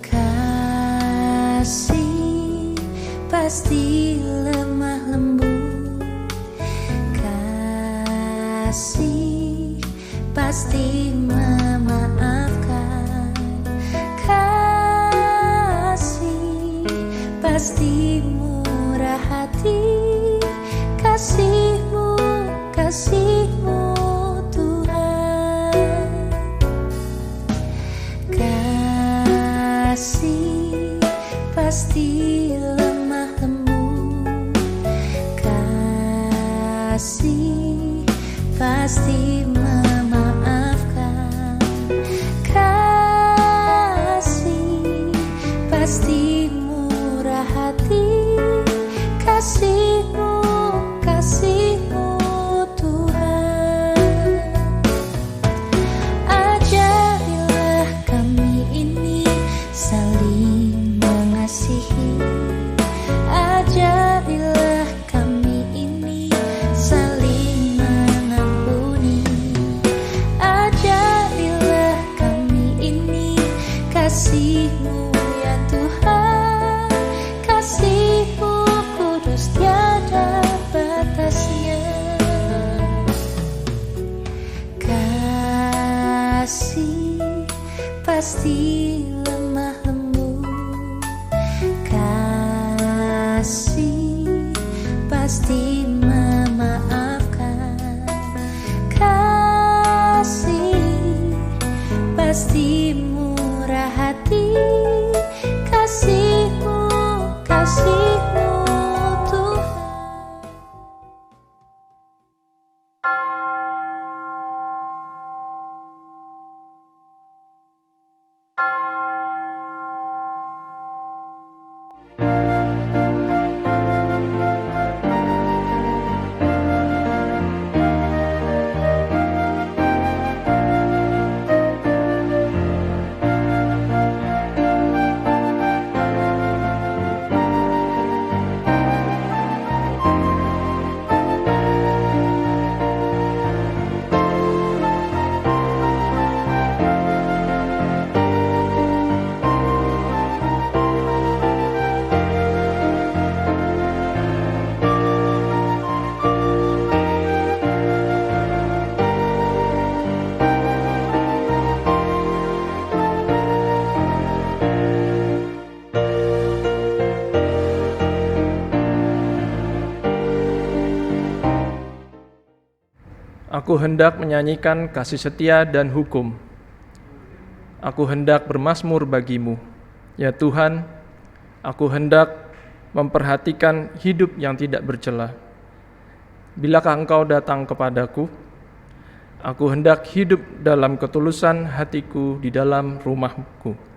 Kasih pasti lemah lembut, kasih pasti memaafkan, kasih pasti murah hati, kasih-Mu, kasih-Mu Tuhan. Kasih pasti lemah lembut, kasih pasti memaafkan, kasih pasti murah hati, kasih-Mu, kasih-Mu Tuhan. Ajarilah kami ini saling mengasihi, ajarilah kami ini saling mengampuni, ajarilah kami ini kasih-Mu ya Tuhan, kasih-Mu kudus tiada batasnya. Kasih pasti lemah lembut, kasih pasti memaafkan, kasih pasti murah hati, kasih-Mu, kasih-Mu Tuhan. Aku hendak menyanyikan kasih setia dan hukum. Aku hendak bermazmur bagimu. Ya Tuhan, aku hendak memperhatikan hidup yang tidak bercela. Bilakah Engkau datang kepadaku? Aku hendak hidup dalam ketulusan hatiku di dalam rumah-Mu.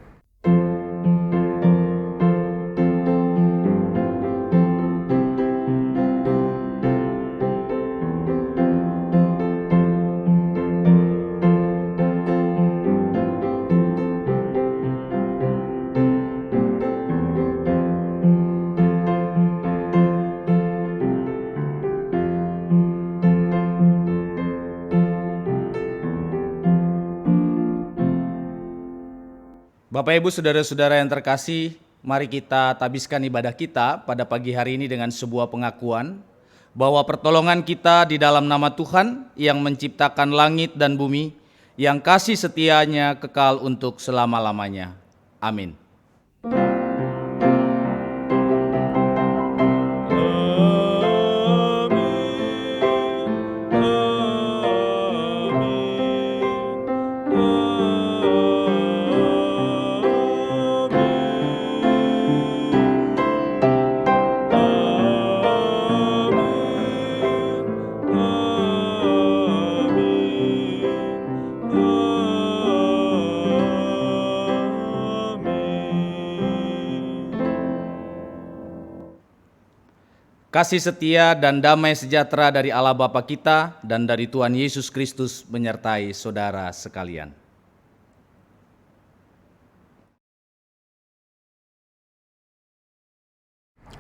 Bapak Ibu Saudara-saudara yang terkasih, mari kita tabiskan ibadah kita pada pagi hari ini dengan sebuah pengakuan bahwa pertolongan kita di dalam nama Tuhan yang menciptakan langit dan bumi, yang kasih setianya kekal untuk selama-lamanya. Amin. Kasih setia dan damai sejahtera dari Allah Bapa kita dan dari Tuhan Yesus Kristus menyertai saudara sekalian.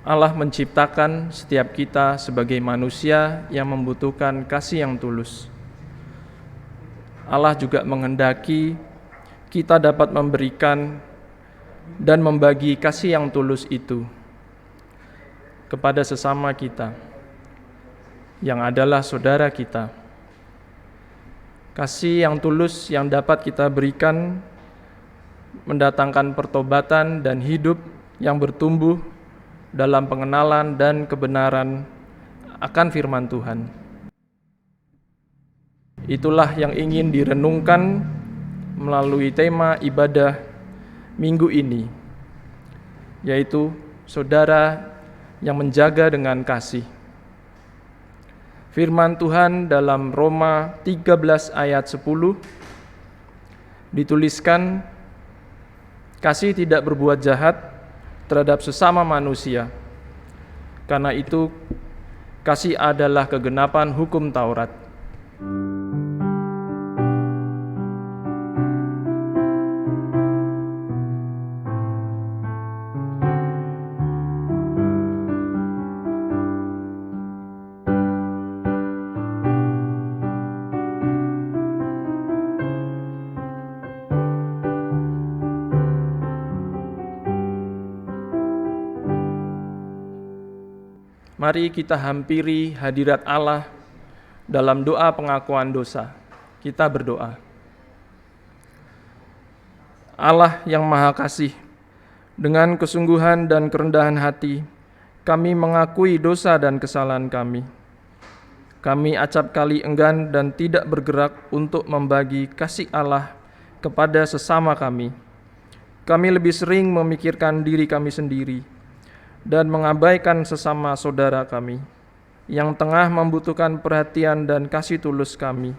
Allah menciptakan setiap kita sebagai manusia yang membutuhkan kasih yang tulus. Allah juga menghendaki kita dapat memberikan dan membagi kasih yang tulus itu kepada sesama kita, yang adalah saudara kita. Kasih yang tulus yang dapat kita berikan mendatangkan pertobatan dan hidup yang bertumbuh dalam pengenalan dan kebenaran akan firman Tuhan. Itulah yang ingin direnungkan melalui tema ibadah minggu ini, yaitu saudara yang menjaga dengan kasih. Firman Tuhan dalam Roma 13 ayat 10 dituliskan, kasih tidak berbuat jahat terhadap sesama manusia. Karena itu, kasih adalah kegenapan hukum Taurat. Mari kita hampiri hadirat Allah dalam doa pengakuan dosa. Kita berdoa. Allah yang Maha Kasih, dengan kesungguhan dan kerendahan hati, kami mengakui dosa dan kesalahan kami. Kami acap kali enggan dan tidak bergerak untuk membagi kasih Allah kepada sesama kami. Kami lebih sering memikirkan diri kami sendiri dan mengabaikan sesama saudara kami yang tengah membutuhkan perhatian dan kasih tulus kami.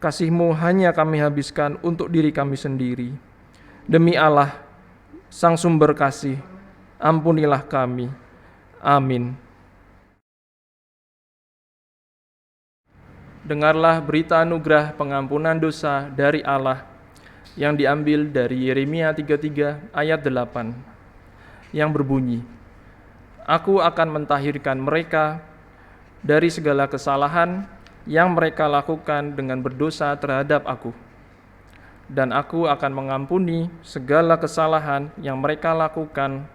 Kasih-Mu hanya kami habiskan untuk diri kami sendiri. Demi Allah, Sang Sumber Kasih, ampunilah kami. Amin. Dengarlah berita anugerah pengampunan dosa dari Allah yang diambil dari Yeremia 33 ayat 8. Yang berbunyi, Aku akan mentahirkan mereka dari segala kesalahan yang mereka lakukan dengan berdosa terhadap Aku. Dan Aku akan mengampuni segala kesalahan yang mereka lakukan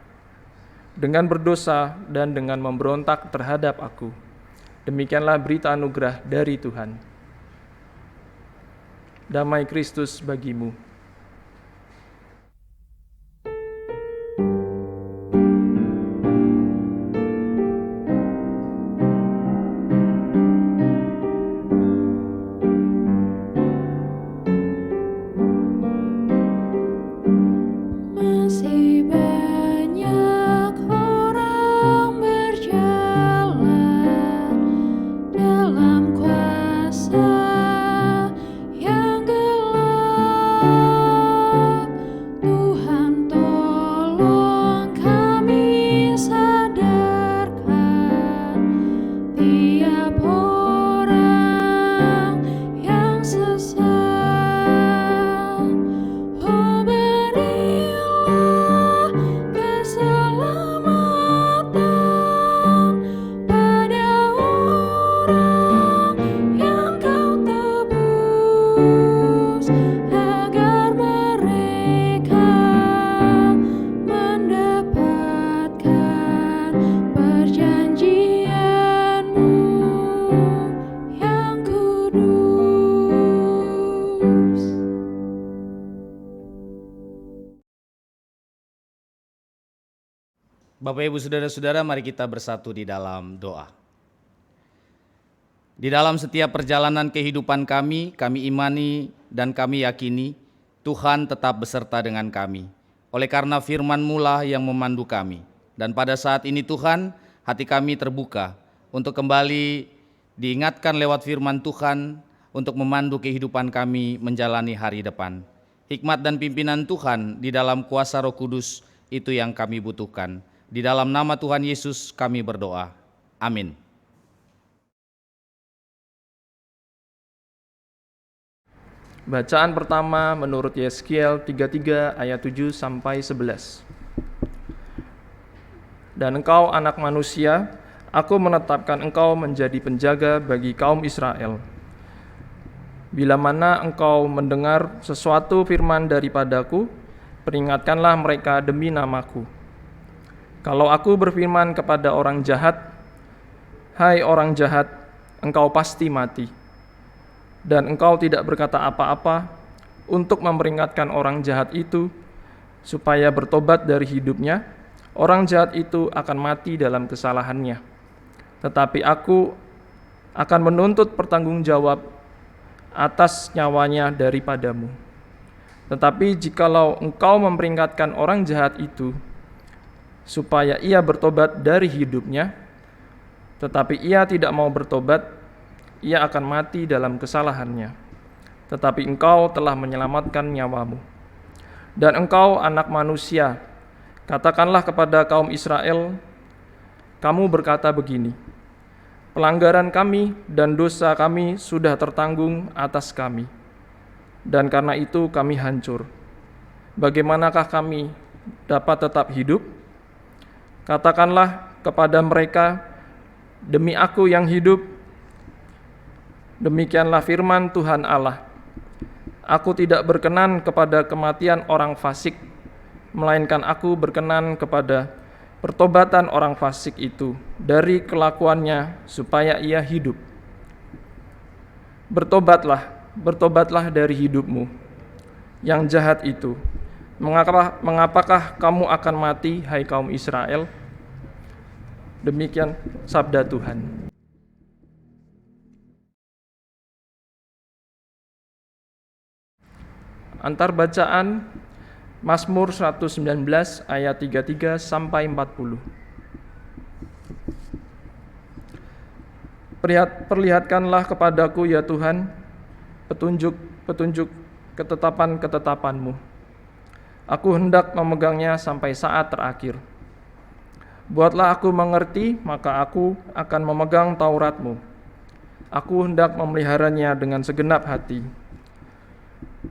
dengan berdosa dan dengan memberontak terhadap Aku. Demikianlah berita anugerah dari Tuhan. Damai Kristus bagimu. Bapak, Ibu, Saudara-saudara, mari kita bersatu di dalam doa. Di dalam setiap perjalanan kehidupan kami imani dan kami yakini Tuhan tetap beserta dengan kami. Oleh karena firman-Mu lah yang memandu kami. Dan pada saat ini Tuhan, hati kami terbuka untuk kembali diingatkan lewat firman Tuhan untuk memandu kehidupan kami menjalani hari depan. Hikmat dan pimpinan Tuhan di dalam kuasa Roh Kudus itu yang kami butuhkan. Di dalam nama Tuhan Yesus kami berdoa. Amin. Bacaan pertama menurut Yeskiel 33 ayat 7 sampai 11. Dan engkau anak manusia, aku menetapkan engkau menjadi penjaga bagi kaum Israel. Bila mana engkau mendengar sesuatu firman daripadaku, peringatkanlah mereka demi namaku. Kalau aku berfirman kepada orang jahat, hai orang jahat, engkau pasti mati. Dan engkau tidak berkata apa-apa untuk memperingatkan orang jahat itu, supaya bertobat dari hidupnya, orang jahat itu akan mati dalam kesalahannya. Tetapi aku akan menuntut pertanggungjawab atas nyawanya daripadamu. Tetapi jikalau engkau memperingatkan orang jahat itu, supaya ia bertobat dari hidupnya, tetapi ia tidak mau bertobat, ia akan mati dalam kesalahannya. Tetapi engkau telah menyelamatkan nyawamu. Dan engkau anak manusia, katakanlah kepada kaum Israel, kamu berkata begini, pelanggaran kami dan dosa kami sudah tertanggung atas kami, dan karena itu kami hancur. Bagaimanakah kami dapat tetap hidup? Katakanlah kepada mereka, demi aku yang hidup, demikianlah firman Tuhan Allah, aku tidak berkenan kepada kematian orang fasik, melainkan aku berkenan kepada pertobatan orang fasik itu dari kelakuannya supaya ia hidup. Bertobatlah dari hidupmu yang jahat itu. Mengapakah kamu akan mati, hai kaum Israel? Demikian sabda Tuhan. Antar bacaan Mazmur 119 ayat 33 sampai 40. Perlihatkanlah kepadaku ya Tuhan petunjuk ketetapan-ketetapan-Mu. Aku hendak memegangnya sampai saat terakhir. Buatlah aku mengerti, maka aku akan memegang Taurat-Mu. Aku hendak memeliharanya dengan segenap hati.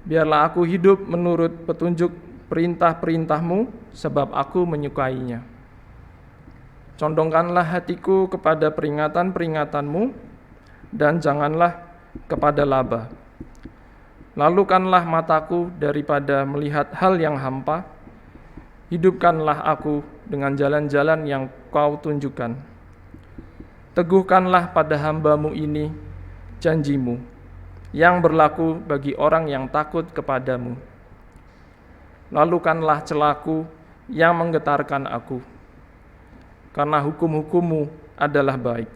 Biarlah aku hidup menurut petunjuk perintah-perintah-Mu, sebab aku menyukainya. Condongkanlah hatiku kepada peringatan-peringatan-Mu, dan janganlah kepada laba. Lalukanlah mataku daripada melihat hal yang hampa, hidupkanlah aku dengan jalan-jalan yang Kau tunjukkan. Teguhkanlah pada hamba-Mu ini janji-Mu, yang berlaku bagi orang yang takut kepadamu. Lalukanlah celaku yang menggetarkan aku, karena hukum-hukum-Mu adalah baik.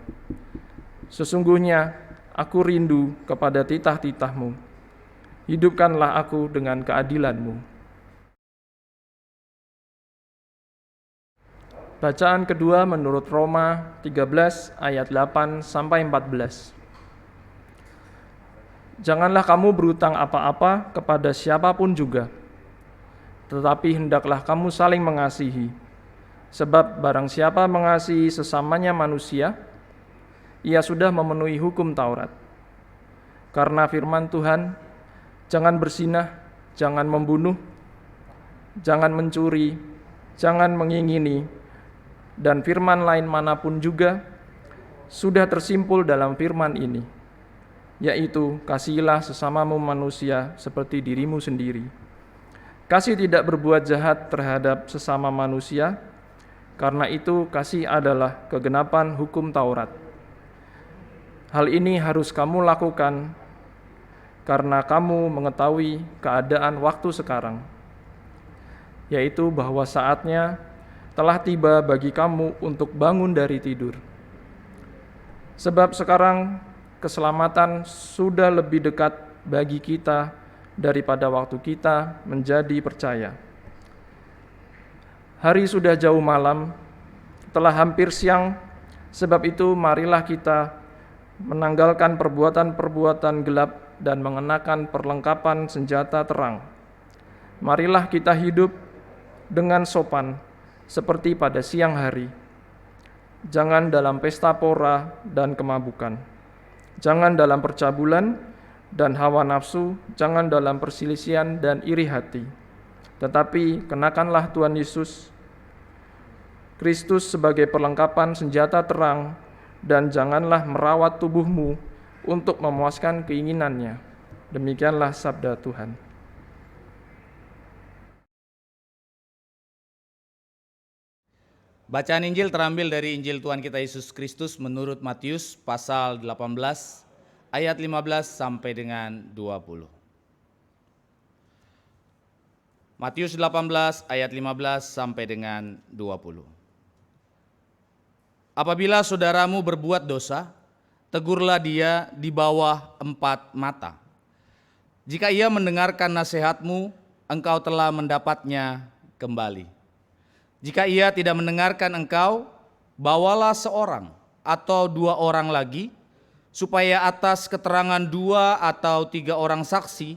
Sesungguhnya aku rindu kepada titah-titah-Mu. Hidupkanlah aku dengan keadilan-Mu. Bacaan kedua menurut Roma 13 ayat 8 sampai 14. Janganlah kamu berutang apa-apa kepada siapapun juga, tetapi hendaklah kamu saling mengasihi. Sebab barang siapa mengasihi sesamanya manusia, ia sudah memenuhi hukum Taurat. Karena firman Tuhan, jangan berzinah, jangan membunuh, jangan mencuri, jangan mengingini, dan firman lain manapun juga sudah tersimpul dalam firman ini, yaitu kasihilah sesamamu manusia seperti dirimu sendiri. Kasih tidak berbuat jahat terhadap sesama manusia, karena itu kasih adalah kegenapan hukum Taurat. Hal ini harus kamu lakukan karena kamu mengetahui keadaan waktu sekarang, yaitu bahwa saatnya telah tiba bagi kamu untuk bangun dari tidur. Sebab sekarang keselamatan sudah lebih dekat bagi kita daripada waktu kita menjadi percaya. Hari sudah jauh malam, telah hampir siang, sebab itu marilah kita menanggalkan perbuatan-perbuatan gelap dan mengenakan perlengkapan senjata terang. Marilah kita hidup dengan sopan, seperti pada siang hari. Jangan dalam pesta pora dan kemabukan. Jangan dalam percabulan dan hawa nafsu, jangan dalam perselisihan dan iri hati. Tetapi kenakanlah Tuhan Yesus Kristus sebagai perlengkapan senjata terang, dan janganlah merawat tubuhmu untuk memuaskan keinginannya. Demikianlah sabda Tuhan. Bacaan Injil terambil dari Injil Tuhan kita Yesus Kristus menurut Matius pasal 18 ayat 15 sampai dengan 20. Matius 18 ayat 15 sampai dengan 20. Apabila saudaramu berbuat dosa, tegurlah dia di bawah 4 mata. Jika ia mendengarkan nasihatmu, engkau telah mendapatnya kembali. Jika ia tidak mendengarkan engkau, bawalah seorang atau 2 orang lagi, supaya atas keterangan 2 atau 3 orang saksi,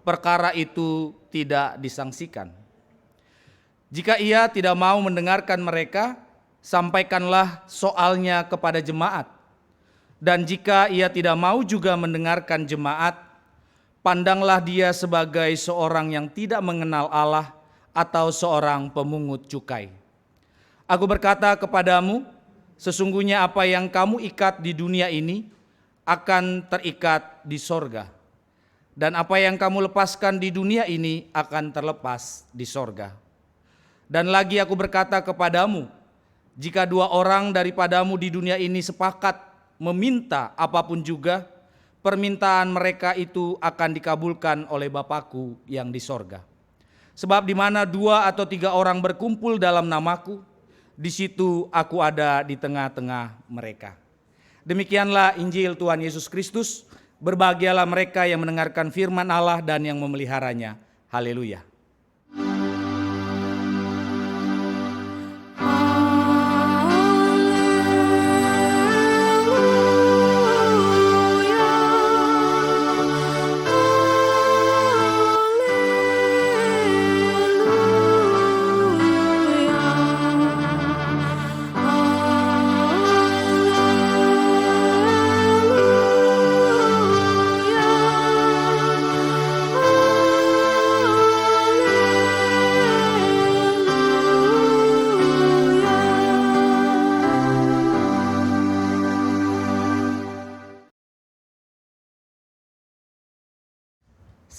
perkara itu tidak disangsikan. Jika ia tidak mau mendengarkan mereka, sampaikanlah soalnya kepada jemaat. Dan jika ia tidak mau juga mendengarkan jemaat, pandanglah dia sebagai seorang yang tidak mengenal Allah atau seorang pemungut cukai. Aku berkata kepadamu, sesungguhnya apa yang kamu ikat di dunia ini akan terikat di sorga, dan apa yang kamu lepaskan di dunia ini akan terlepas di sorga. Dan lagi aku berkata kepadamu, jika 2 orang daripadamu di dunia ini sepakat meminta apapun juga, permintaan mereka itu akan dikabulkan oleh Bapa-Ku yang di sorga. Sebab di mana 2 atau 3 orang berkumpul dalam namaku, di situ aku ada di tengah-tengah mereka. Demikianlah Injil Tuhan Yesus Kristus. Berbahagialah mereka yang mendengarkan firman Allah dan yang memeliharanya. Haleluya.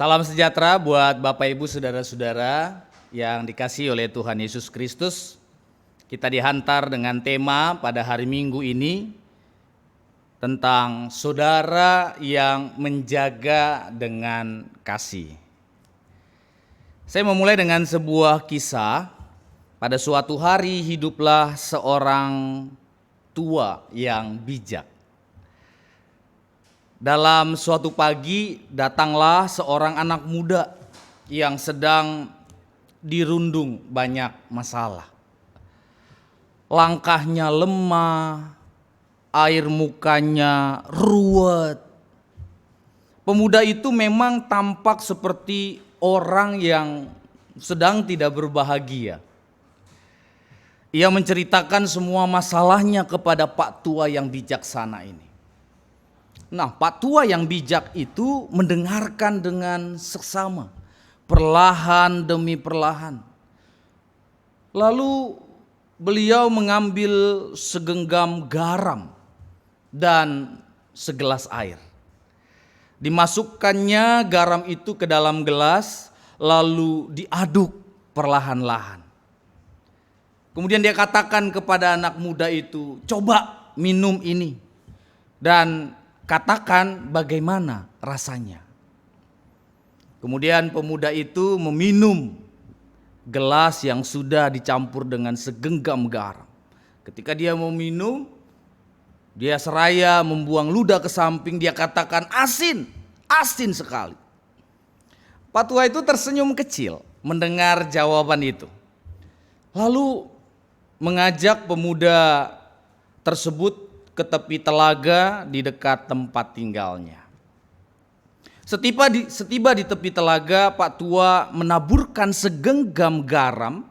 Salam sejahtera buat Bapak Ibu saudara-saudara yang dikasihi oleh Tuhan Yesus Kristus. Kita dihantar dengan tema pada hari Minggu ini tentang saudara yang menjaga dengan kasih. Saya memulai dengan sebuah kisah. Pada suatu hari hiduplah seorang tua yang bijak. Dalam suatu pagi datanglah seorang anak muda yang sedang dirundung banyak masalah. Langkahnya lemah, air mukanya ruwet. Pemuda itu memang tampak seperti orang yang sedang tidak berbahagia. Ia menceritakan semua masalahnya kepada Pak Tua yang bijaksana ini. Nah, Pak Tua yang bijak itu mendengarkan dengan seksama, perlahan demi perlahan. Lalu beliau mengambil segenggam garam dan segelas air. Dimasukkannya garam itu ke dalam gelas, lalu diaduk perlahan-lahan. Kemudian dia katakan kepada anak muda itu, coba minum ini. Dan katakan bagaimana rasanya. Kemudian pemuda itu meminum gelas yang sudah dicampur dengan segenggam garam. Ketika dia mau minum, dia seraya membuang ludah ke samping, dia katakan asin, asin sekali. Pak Tua itu tersenyum kecil mendengar jawaban itu. Lalu mengajak pemuda tersebut ke tepi telaga di dekat tempat tinggalnya. Setiba di tepi telaga, Pak Tua menaburkan segenggam garam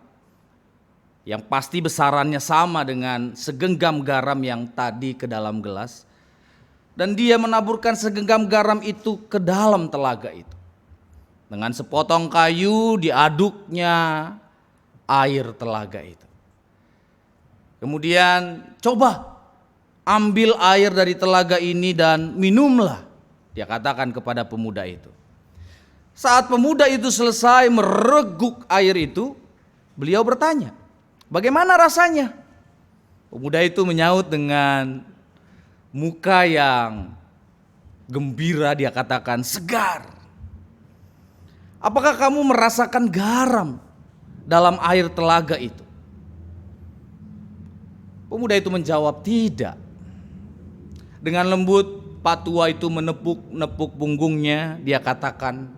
yang pasti besarannya sama dengan segenggam garam yang tadi ke dalam gelas. Dan dia menaburkan segenggam garam itu ke dalam telaga itu. Dengan sepotong kayu diaduknya air telaga itu. Kemudian coba ambil air dari telaga ini dan minumlah, dia katakan kepada pemuda itu. Saat pemuda itu selesai mereguk air itu, beliau bertanya, bagaimana rasanya? Pemuda itu menyaut dengan muka yang gembira, dia katakan, segar. Apakah kamu merasakan garam dalam air telaga itu? Pemuda itu menjawab, tidak. Dengan lembut patua itu menepuk punggungnya, dia katakan,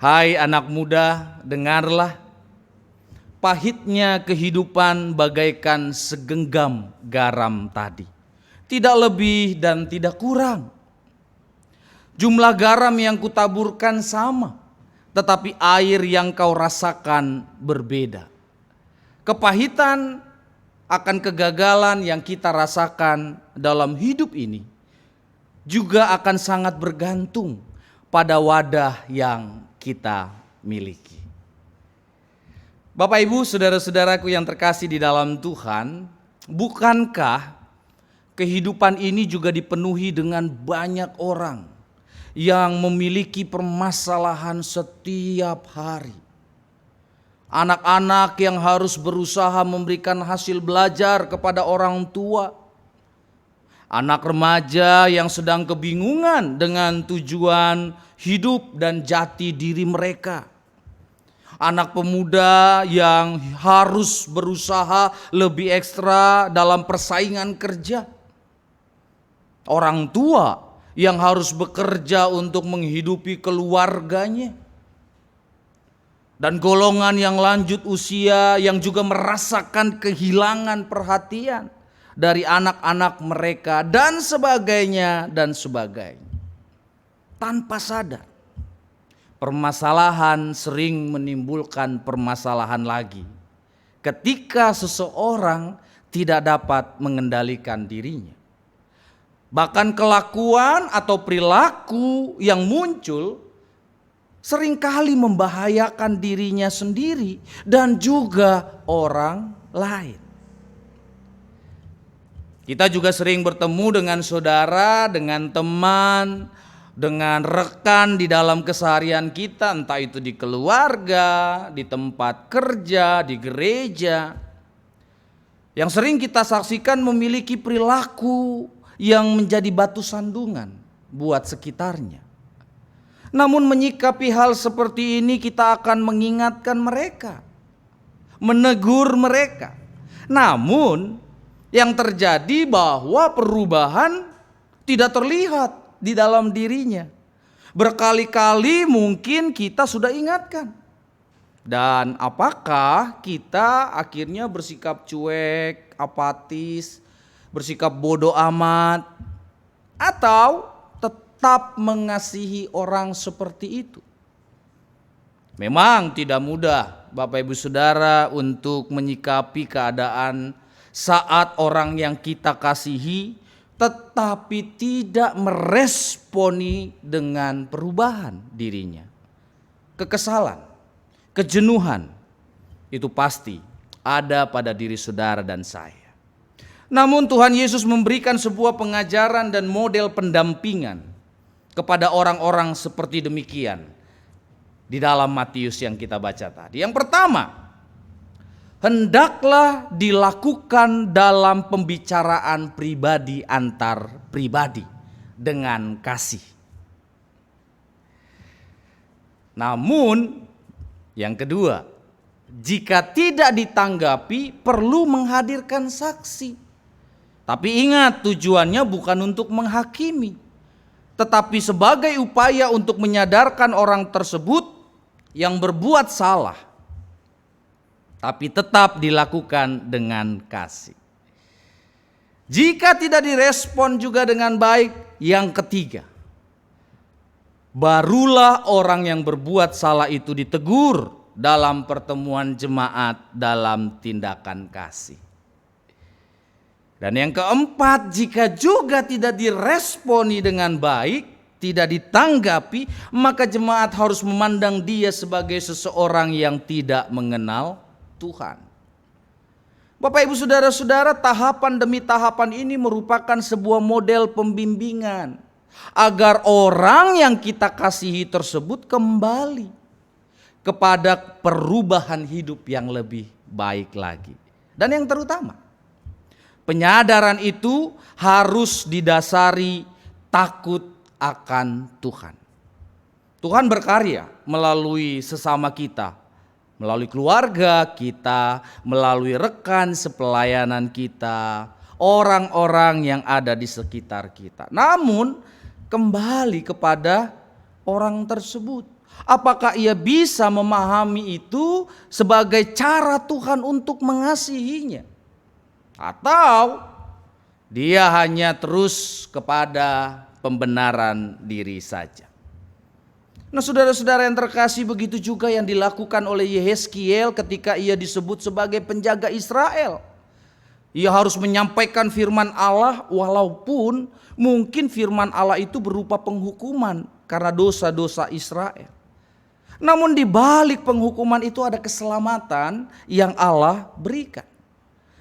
hai anak muda, dengarlah. Pahitnya kehidupan bagaikan segenggam garam tadi. Tidak lebih dan tidak kurang. Jumlah garam yang kutaburkan sama, tetapi air yang kau rasakan berbeda. Kepahitan akan kegagalan yang kita rasakan dalam hidup ini juga akan sangat bergantung pada wadah yang kita miliki. Bapak Ibu, saudara-saudaraku yang terkasih di dalam Tuhan, bukankah kehidupan ini juga dipenuhi dengan banyak orang yang memiliki permasalahan setiap hari? Anak-anak yang harus berusaha memberikan hasil belajar kepada orang tua. Anak remaja yang sedang kebingungan dengan tujuan hidup dan jati diri mereka. Anak pemuda yang harus berusaha lebih ekstra dalam persaingan kerja. Orang tua yang harus bekerja untuk menghidupi keluarganya. Dan golongan yang lanjut usia yang juga merasakan kehilangan perhatian dari anak-anak mereka dan sebagainya dan sebagainya. Tanpa sadar, permasalahan sering menimbulkan permasalahan lagi ketika seseorang tidak dapat mengendalikan dirinya. Bahkan kelakuan atau perilaku yang muncul seringkali membahayakan dirinya sendiri dan juga orang lain. Kita juga sering bertemu dengan saudara, dengan teman, dengan rekan di dalam keseharian kita, entah itu di keluarga, di tempat kerja, di gereja, yang sering kita saksikan memiliki perilaku yang menjadi batu sandungan buat sekitarnya. Namun menyikapi hal seperti ini kita akan mengingatkan mereka, menegur mereka. Namun yang terjadi bahwa perubahan tidak terlihat di dalam dirinya. Berkali-kali mungkin kita sudah ingatkan. Dan apakah kita akhirnya bersikap cuek, apatis, bersikap bodoh amat, atau tetap mengasihi orang seperti itu? Memang tidak mudah Bapak Ibu Saudara untuk menyikapi keadaan saat orang yang kita kasihi tetapi tidak meresponi dengan perubahan dirinya. Kekesalan, kejenuhan itu pasti ada pada diri saudara dan saya. Namun Tuhan Yesus memberikan sebuah pengajaran dan model pendampingan kepada orang-orang seperti demikian di dalam Matius yang kita baca tadi. Yang pertama, hendaklah dilakukan dalam pembicaraan pribadi antar pribadi dengan kasih. Namun yang kedua, jika tidak ditanggapi perlu menghadirkan saksi. Tapi ingat, tujuannya bukan untuk menghakimi, tetapi sebagai upaya untuk menyadarkan orang tersebut yang berbuat salah, tapi tetap dilakukan dengan kasih. Jika tidak direspon juga dengan baik, yang ketiga, barulah orang yang berbuat salah itu ditegur dalam pertemuan jemaat dalam tindakan kasih. Dan yang keempat, jika juga tidak diresponi dengan baik, tidak ditanggapi, maka jemaat harus memandang dia sebagai seseorang yang tidak mengenal Tuhan. Bapak Ibu Saudara-saudara, tahapan demi tahapan ini merupakan sebuah model pembimbingan agar orang yang kita kasihi tersebut kembali kepada perubahan hidup yang lebih baik lagi. Dan yang terutama, penyadaran itu harus didasari takut akan Tuhan. Tuhan berkarya melalui sesama kita, melalui keluarga kita, melalui rekan sepelayanan kita, orang-orang yang ada di sekitar kita. Namun kembali kepada orang tersebut. Apakah ia bisa memahami itu sebagai cara Tuhan untuk mengasihinya? Atau dia hanya terus kepada pembenaran diri saja? Nah, saudara-saudara yang terkasih, begitu juga yang dilakukan oleh Yehezkiel ketika ia disebut sebagai penjaga Israel. Ia harus menyampaikan firman Allah walaupun mungkin firman Allah itu berupa penghukuman karena dosa-dosa Israel. Namun di balik penghukuman itu ada keselamatan yang Allah berikan.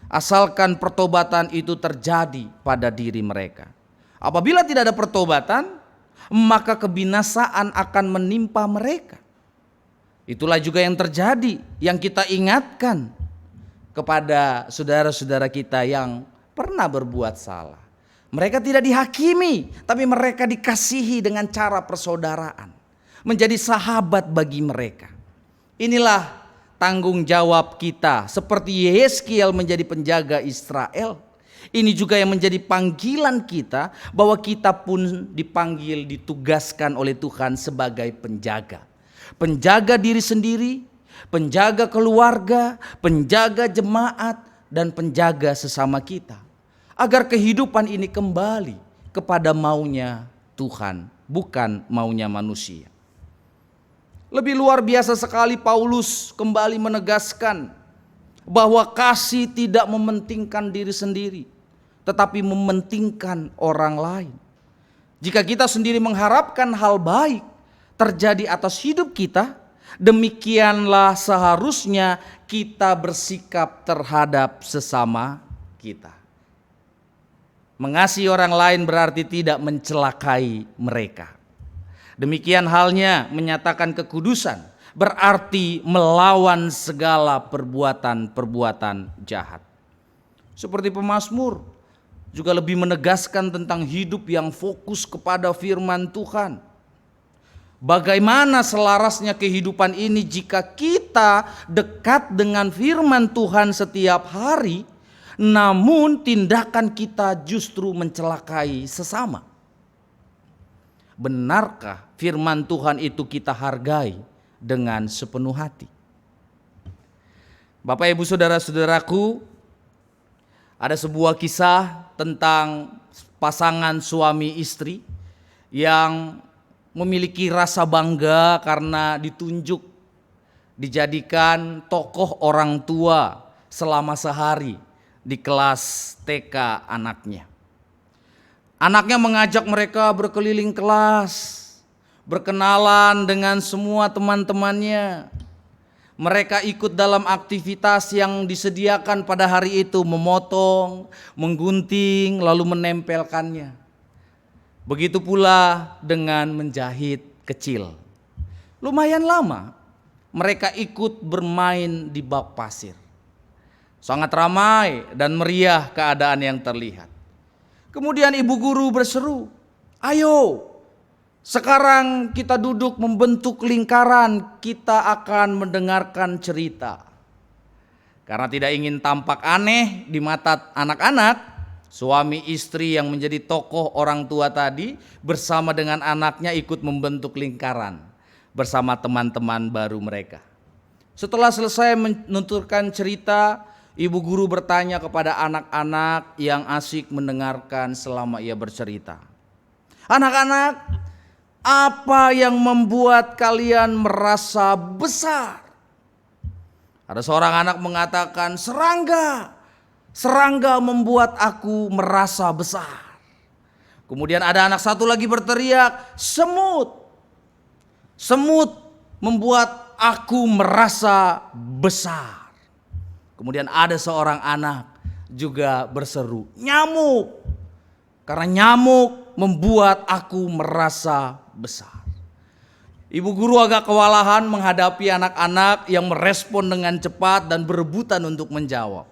Asalkan pertobatan itu terjadi pada diri mereka. Apabila tidak ada pertobatan, maka kebinasaan akan menimpa mereka. Itulah juga yang terjadi, yang kita ingatkan kepada saudara-saudara kita yang pernah berbuat salah. Mereka tidak dihakimi, tapi mereka dikasihi dengan cara persaudaraan, menjadi sahabat bagi mereka. Inilah tanggung jawab kita, seperti Yehezkiel menjadi penjaga Israel. Ini juga yang menjadi panggilan kita, bahwa kita pun dipanggil, ditugaskan oleh Tuhan sebagai penjaga. Penjaga diri sendiri, penjaga keluarga, penjaga jemaat, dan penjaga sesama kita. Agar kehidupan ini kembali kepada maunya Tuhan, bukan maunya manusia. Lebih luar biasa sekali Paulus kembali menegaskan bahwa kasih tidak mementingkan diri sendiri, tetapi mementingkan orang lain. Jika kita sendiri mengharapkan hal baik terjadi atas hidup kita, demikianlah seharusnya kita bersikap terhadap sesama kita. Mengasihi orang lain berarti tidak mencelakai mereka. Demikian halnya menyatakan kekudusan berarti melawan segala perbuatan-perbuatan jahat. Seperti pemazmur juga lebih menegaskan tentang hidup yang fokus kepada firman Tuhan. Bagaimana selarasnya kehidupan ini jika kita dekat dengan firman Tuhan setiap hari, namun tindakan kita justru mencelakai sesama? Benarkah firman Tuhan itu kita hargai dengan sepenuh hati? Bapak Ibu Saudara-saudaraku, ada sebuah kisah tentang pasangan suami istri yang memiliki rasa bangga karena dijadikan tokoh orang tua selama sehari di kelas TK anaknya. Anaknya mengajak mereka berkeliling kelas, berkenalan dengan semua teman-temannya. Mereka ikut dalam aktivitas yang disediakan pada hari itu, memotong, menggunting, lalu menempelkannya. Begitu pula dengan menjahit kecil. Lumayan lama mereka ikut bermain di bak pasir. Sangat ramai dan meriah keadaan yang terlihat. Kemudian ibu guru berseru, "Ayo, sekarang kita duduk membentuk lingkaran, kita akan mendengarkan cerita." Karena tidak ingin tampak aneh di mata anak-anak, suami istri yang menjadi tokoh orang tua tadi bersama dengan anaknya ikut membentuk lingkaran bersama teman-teman baru mereka. Setelah selesai menuturkan cerita, ibu guru bertanya kepada anak-anak yang asyik mendengarkan selama ia bercerita, "Anak-anak, apa yang membuat kalian merasa besar?" Ada seorang anak mengatakan, "Serangga. Serangga membuat aku merasa besar." Kemudian ada anak satu lagi berteriak, "Semut. Semut membuat aku merasa besar." Kemudian ada seorang anak juga berseru, "Nyamuk! Karena nyamuk membuat aku merasa besar." Ibu guru agak kewalahan menghadapi anak-anak yang merespon dengan cepat dan berebutan untuk menjawab.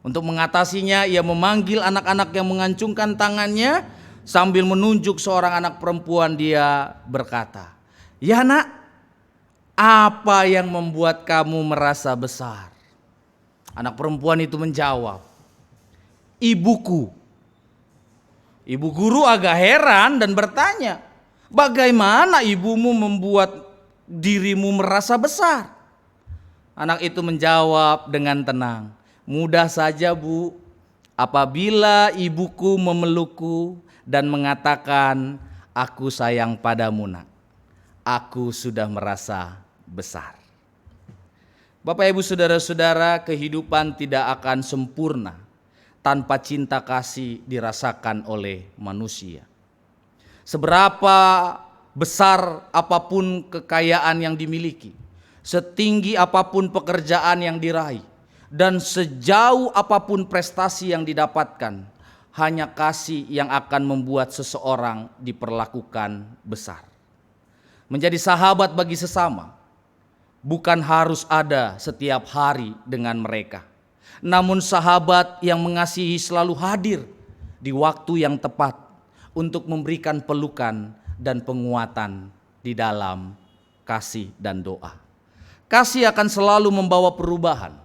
Untuk mengatasinya, ia memanggil anak-anak yang mengancungkan tangannya sambil menunjuk seorang anak perempuan. Dia berkata, "Ya nak, apa yang membuat kamu merasa besar?" Anak perempuan itu menjawab, "Ibuku." Ibu guru agak heran dan bertanya, "Bagaimana ibumu membuat dirimu merasa besar?" Anak itu menjawab dengan tenang, "Mudah saja, Bu. Apabila ibuku memelukku dan mengatakan, 'Aku sayang padamu, Nak,' aku sudah merasa besar." Bapak Ibu saudara-saudara, kehidupan tidak akan sempurna tanpa cinta kasih dirasakan oleh manusia. Seberapa besar apapun kekayaan yang dimiliki, setinggi apapun pekerjaan yang diraih, dan sejauh apapun prestasi yang didapatkan, hanya kasih yang akan membuat seseorang diperlakukan besar. Menjadi sahabat bagi sesama bukan harus ada setiap hari dengan mereka. Namun sahabat yang mengasihi selalu hadir di waktu yang tepat untuk memberikan pelukan dan penguatan di dalam kasih dan doa. Kasih akan selalu membawa perubahan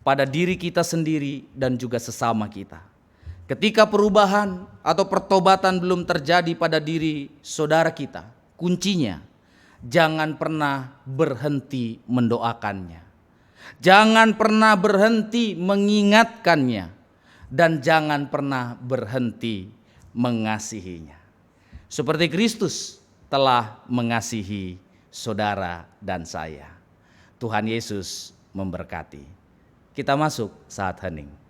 pada diri kita sendiri dan juga sesama kita. Ketika perubahan atau pertobatan belum terjadi pada diri saudara kita, kuncinya jangan pernah berhenti mendoakannya. Jangan pernah berhenti mengingatkannya. Dan jangan pernah berhenti mengasihinya. Seperti Kristus telah mengasihi saudara dan saya. Tuhan Yesus memberkati. Kita masuk saat hening.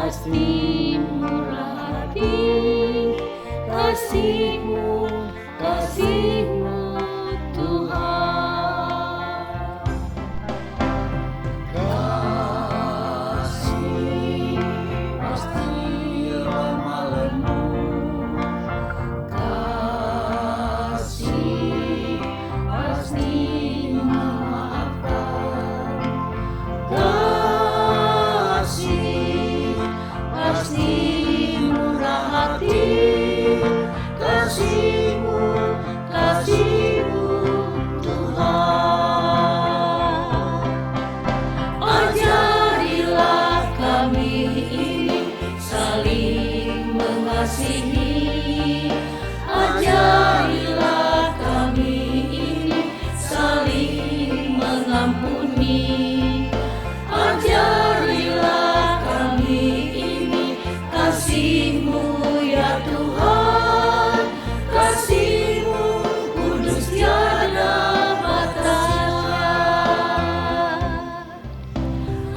Pasti murah hati, kasih-Mu, kasih-Mu Tuhan. Kasih pasti lemah lembut, kasih pasti memaafkan, kasih pasti murah hati, kasih-Mu, kasih-Mu Tuhan. Ajarilah kami ini saling mengasihi, ajarilah kami ini saling mengampuni, ajarilah kami ini kasih-Mu ya Tuhan, kasih-Mu kudus tiada batasnya.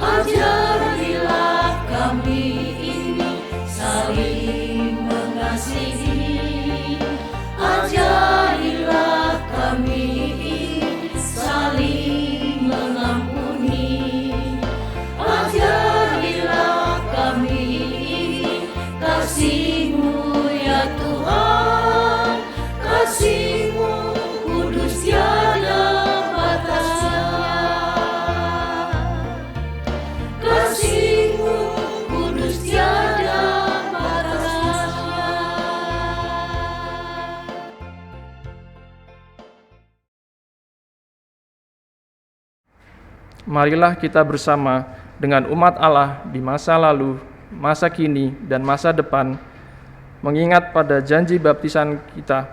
Ajarilah kami ini saling mengasihi, ajarilah kami ini saling mengampuni, ajarilah kami ini kasih-Mu marilah kita bersama dengan umat Allah di masa lalu, masa kini, dan masa depan, mengingat pada janji baptisan kita,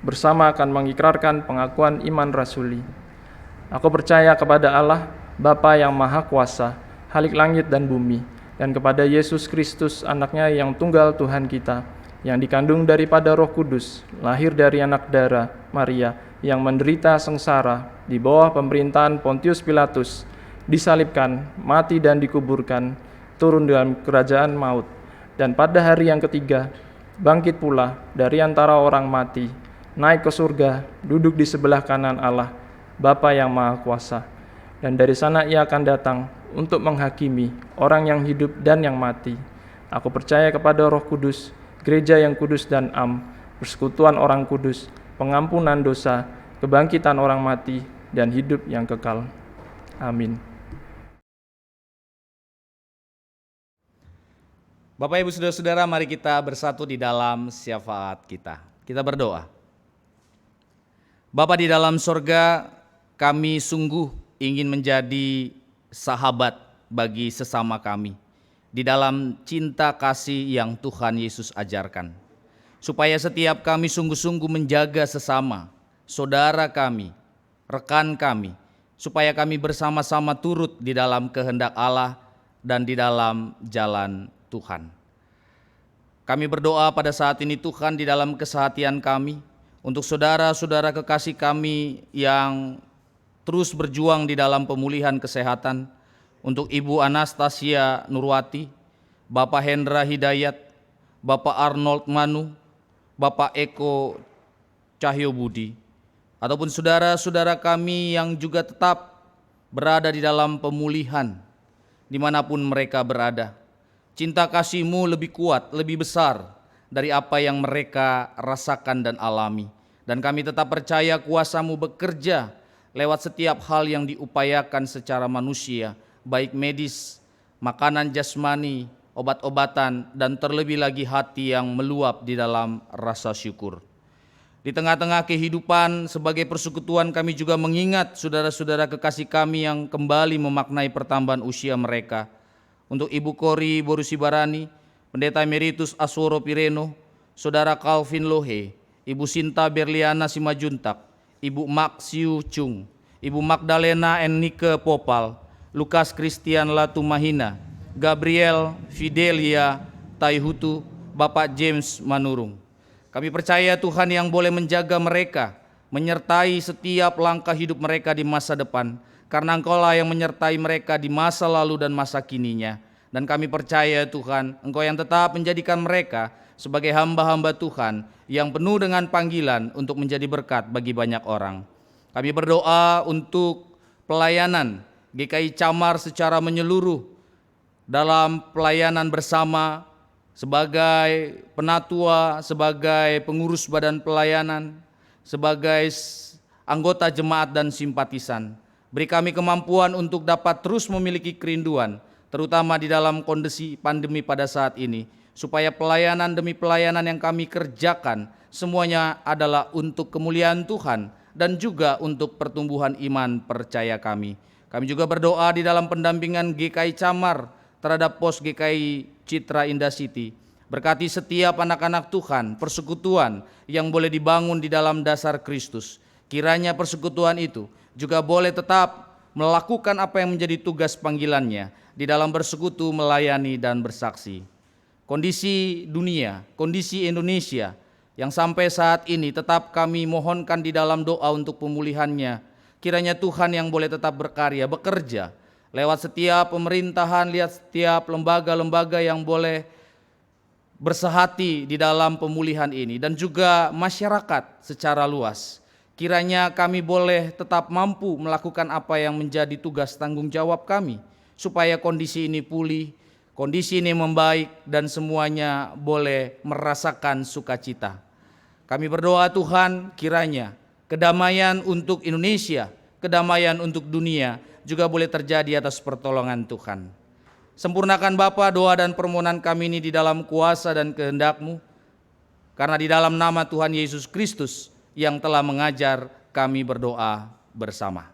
bersama akan mengikrarkan pengakuan iman rasuli. Aku percaya kepada Allah, Bapa yang Maha Kuasa, Khalik langit dan bumi, dan kepada Yesus Kristus, anaknya yang tunggal Tuhan kita, yang dikandung daripada Roh Kudus, lahir dari anak darah Maria, yang menderita sengsara di bawah pemerintahan Pontius Pilatus, disalibkan, mati dan dikuburkan, turun dalam kerajaan maut, dan pada hari yang ketiga, bangkit pula dari antara orang mati, naik ke surga, duduk di sebelah kanan Allah, Bapa yang Maha Kuasa. Dan dari sana ia akan datang untuk menghakimi orang yang hidup dan yang mati. Aku percaya kepada Roh Kudus, gereja yang kudus dan am, persekutuan orang kudus, pengampunan dosa, kebangkitan orang mati, dan hidup yang kekal. Amin. Bapak, Ibu, Saudara-saudara, mari kita bersatu di dalam syafaat kita. Kita berdoa. Bapa di dalam sorga, kami sungguh ingin menjadi sahabat bagi sesama kami di dalam cinta kasih yang Tuhan Yesus ajarkan. Supaya setiap kami sungguh-sungguh menjaga sesama, saudara kami, rekan kami, supaya kami bersama-sama turut di dalam kehendak Allah dan di dalam jalan Tuhan. Kami berdoa pada saat ini Tuhan di dalam kesehatian kami, untuk saudara-saudara kekasih kami yang terus berjuang di dalam pemulihan kesehatan, untuk Ibu Anastasia Nurwati, Bapak Hendra Hidayat, Bapak Arnold Manu, Bapak Eko Cahyo Budi, ataupun saudara-saudara kami yang juga tetap berada di dalam pemulihan dimanapun mereka berada. Cinta kasih-Mu lebih kuat, lebih besar dari apa yang mereka rasakan dan alami. Dan kami tetap percaya kuasa-Mu bekerja lewat setiap hal yang diupayakan secara manusia, baik medis, makanan jasmani, obat-obatan, dan terlebih lagi hati yang meluap di dalam rasa syukur. Di tengah-tengah kehidupan sebagai persekutuan, kami juga mengingat saudara-saudara kekasih kami yang kembali memaknai pertambahan usia mereka. Untuk Ibu Kori Borusibarani, Pendeta Emeritus Asworo Pireno, Saudara Calvin Lohe, Ibu Sinta Berliana Simajuntak, Ibu Mak Siu Chung, Ibu Magdalena Nike Popal, Lukas Christian Latumahina, Gabriel Fidelia Taihutu, Bapak James Manurung. Kami percaya Tuhan yang boleh menjaga mereka, menyertai setiap langkah hidup mereka di masa depan, karena Engkau-lah yang menyertai mereka di masa lalu dan masa kininya. Dan kami percaya Tuhan, Engkau yang tetap menjadikan mereka sebagai hamba-hamba Tuhan yang penuh dengan panggilan untuk menjadi berkat bagi banyak orang. Kami berdoa untuk pelayanan GKI Camar secara menyeluruh dalam pelayanan bersama sebagai penatua, sebagai pengurus badan pelayanan, sebagai anggota jemaat dan simpatisan. Beri kami kemampuan untuk dapat terus memiliki kerinduan, terutama di dalam kondisi pandemi pada saat ini, supaya pelayanan demi pelayanan yang kami kerjakan semuanya adalah untuk kemuliaan Tuhan dan juga untuk pertumbuhan iman percaya kami. Kami juga berdoa di dalam pendampingan GKI Camar terhadap pos GKI Citra Indah City. Berkati setiap anak-anak Tuhan, persekutuan yang boleh dibangun di dalam dasar Kristus. Kiranya persekutuan itu juga boleh tetap melakukan apa yang menjadi tugas panggilannya di dalam bersekutu, melayani, dan bersaksi. Kondisi dunia, kondisi Indonesia yang sampai saat ini tetap kami mohonkan di dalam doa untuk pemulihannya. Kiranya Tuhan yang boleh tetap berkarya, bekerja lewat setiap pemerintahan, lihat setiap lembaga-lembaga yang boleh bersehati di dalam pemulihan ini, dan juga masyarakat secara luas. Kiranya kami boleh tetap mampu melakukan apa yang menjadi tugas tanggung jawab kami, supaya kondisi ini pulih, kondisi ini membaik, dan semuanya boleh merasakan sukacita. Kami berdoa Tuhan, kiranya kedamaian untuk Indonesia, kedamaian untuk dunia juga boleh terjadi atas pertolongan Tuhan. Sempurnakan Bapa doa dan permohonan kami ini di dalam kuasa dan kehendak-Mu, karena di dalam nama Tuhan Yesus Kristus yang telah mengajar, kami berdoa bersama.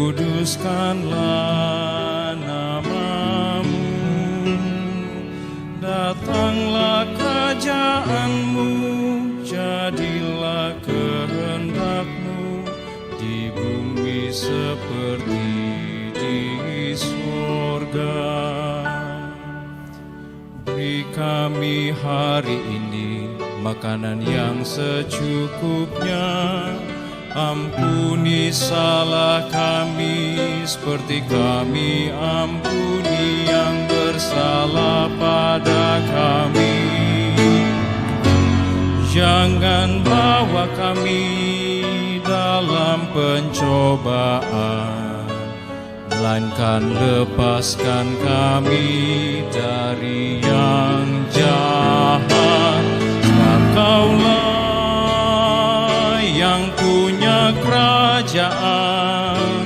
kuduskanlah namamu, datanglah kerajaanmu, jadilah kehendakmu di bumi seperti di sorga. Beri kami hari ini makanan yang secukupnya. Ampuni salah kami seperti kami ampuni yang bersalah pada kami. Jangan bawa kami dalam pencobaan, melainkan lepaskan kami dari yang jahat. Sebab Kaulah yang punya kerajaan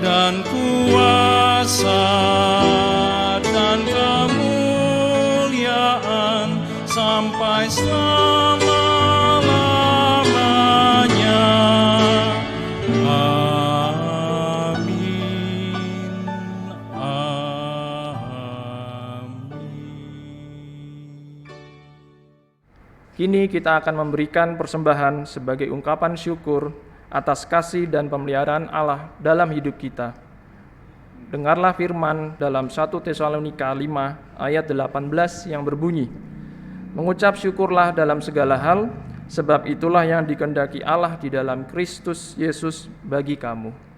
dan kuasa dan kemuliaan sampai selama-lamanya. Amin. Kini kita akan memberikan persembahan sebagai ungkapan syukur atas kasih dan pemeliharaan Allah dalam hidup kita. Dengarlah firman dalam 1 Tesalonika 5 ayat 18 yang berbunyi, mengucap syukurlah dalam segala hal, sebab itulah yang dikehendaki Allah di dalam Kristus Yesus bagi kamu.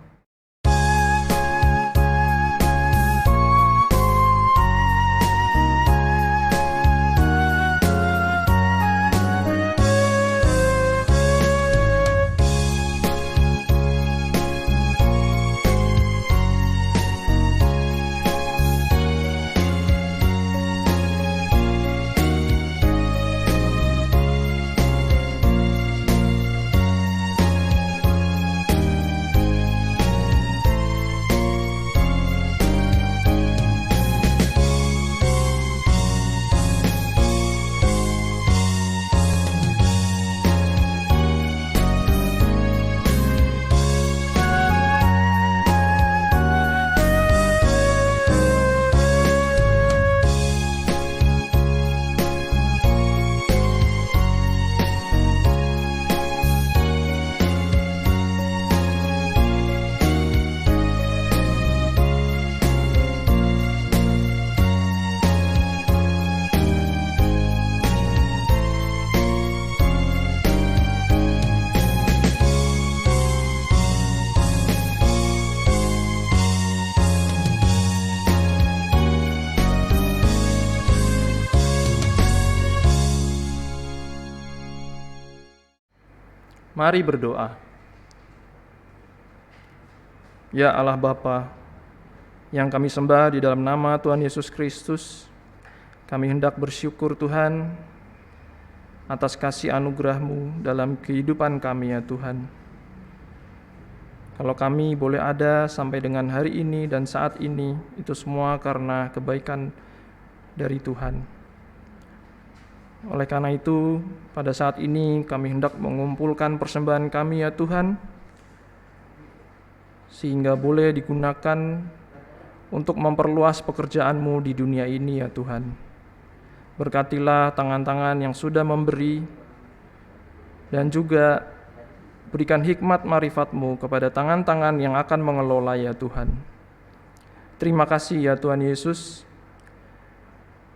Mari berdoa. Ya Allah Bapa, yang kami sembah di dalam nama Tuhan Yesus Kristus, kami hendak bersyukur Tuhan atas kasih anugerah-Mu dalam kehidupan kami ya Tuhan. Kalau kami boleh ada sampai dengan hari ini dan saat ini, itu semua karena kebaikan dari Tuhan. Oleh karena itu, pada saat ini kami hendak mengumpulkan persembahan kami ya Tuhan, sehingga boleh digunakan untuk memperluas pekerjaan-Mu di dunia ini ya Tuhan. Berkatilah tangan-tangan yang sudah memberi, dan juga berikan hikmat marifat-Mu kepada tangan-tangan yang akan mengelola ya Tuhan. Terima kasih ya Tuhan Yesus.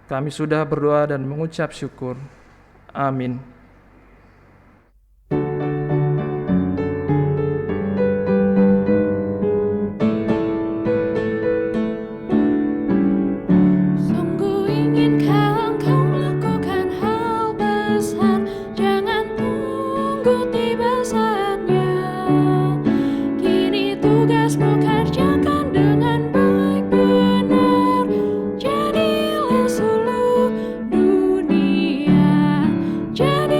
Kami sudah berdoa dan mengucap syukur. Amin. Sungguh inginkah Engkau melakukan hal besar, jangan tunggu tiba saatnya. Kini tugasmu kerjakan dengan baik benar, jadilah suluh dunia, jadi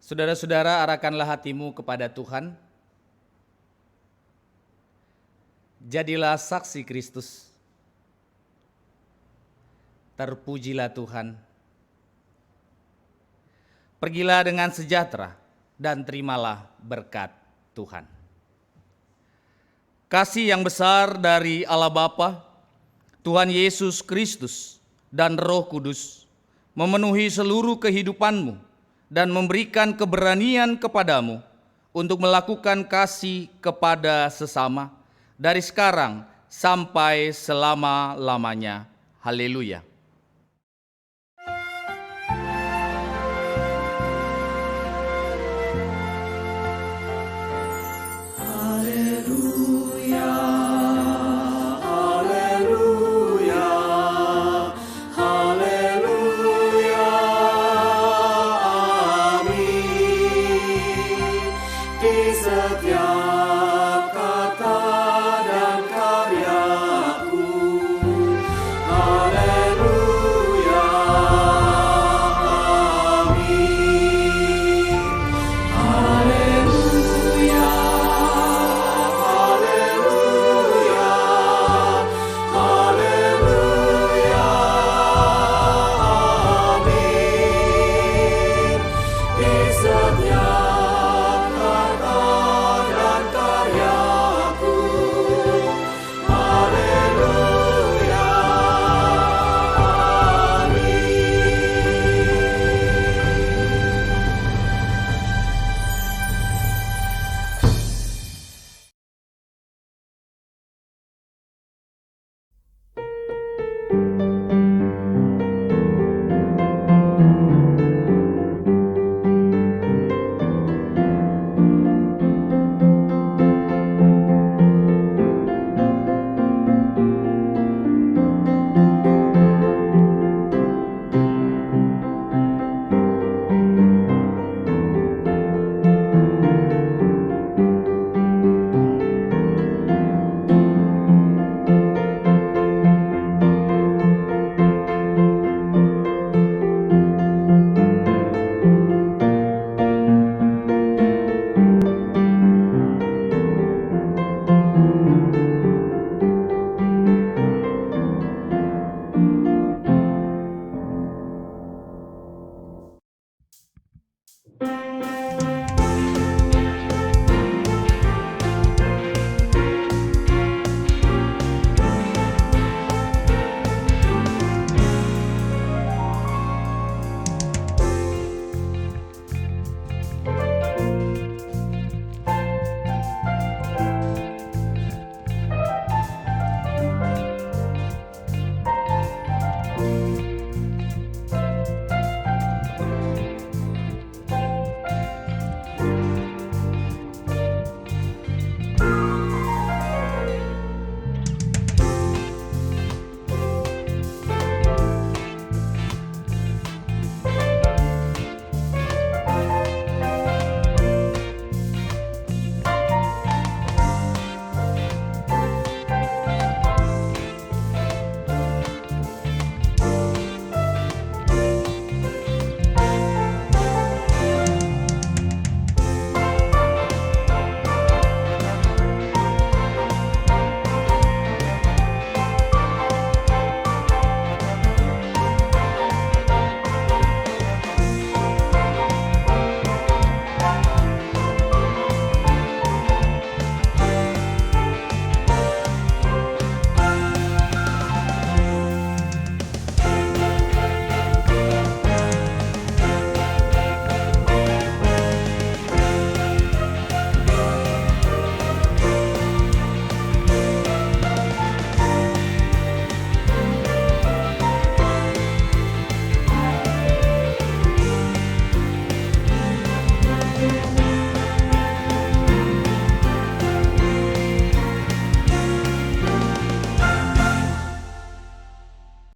Saudara-saudara, arahkanlah hatimu kepada Tuhan. Jadilah saksi Kristus. Terpujilah Tuhan. Pergilah dengan sejahtera dan terimalah berkat Tuhan. Kasih yang besar dari Allah Bapa, Tuhan Yesus Kristus, dan Roh Kudus memenuhi seluruh kehidupanmu dan memberikan keberanian kepadamu untuk melakukan kasih kepada sesama dari sekarang sampai selama-lamanya. Haleluya.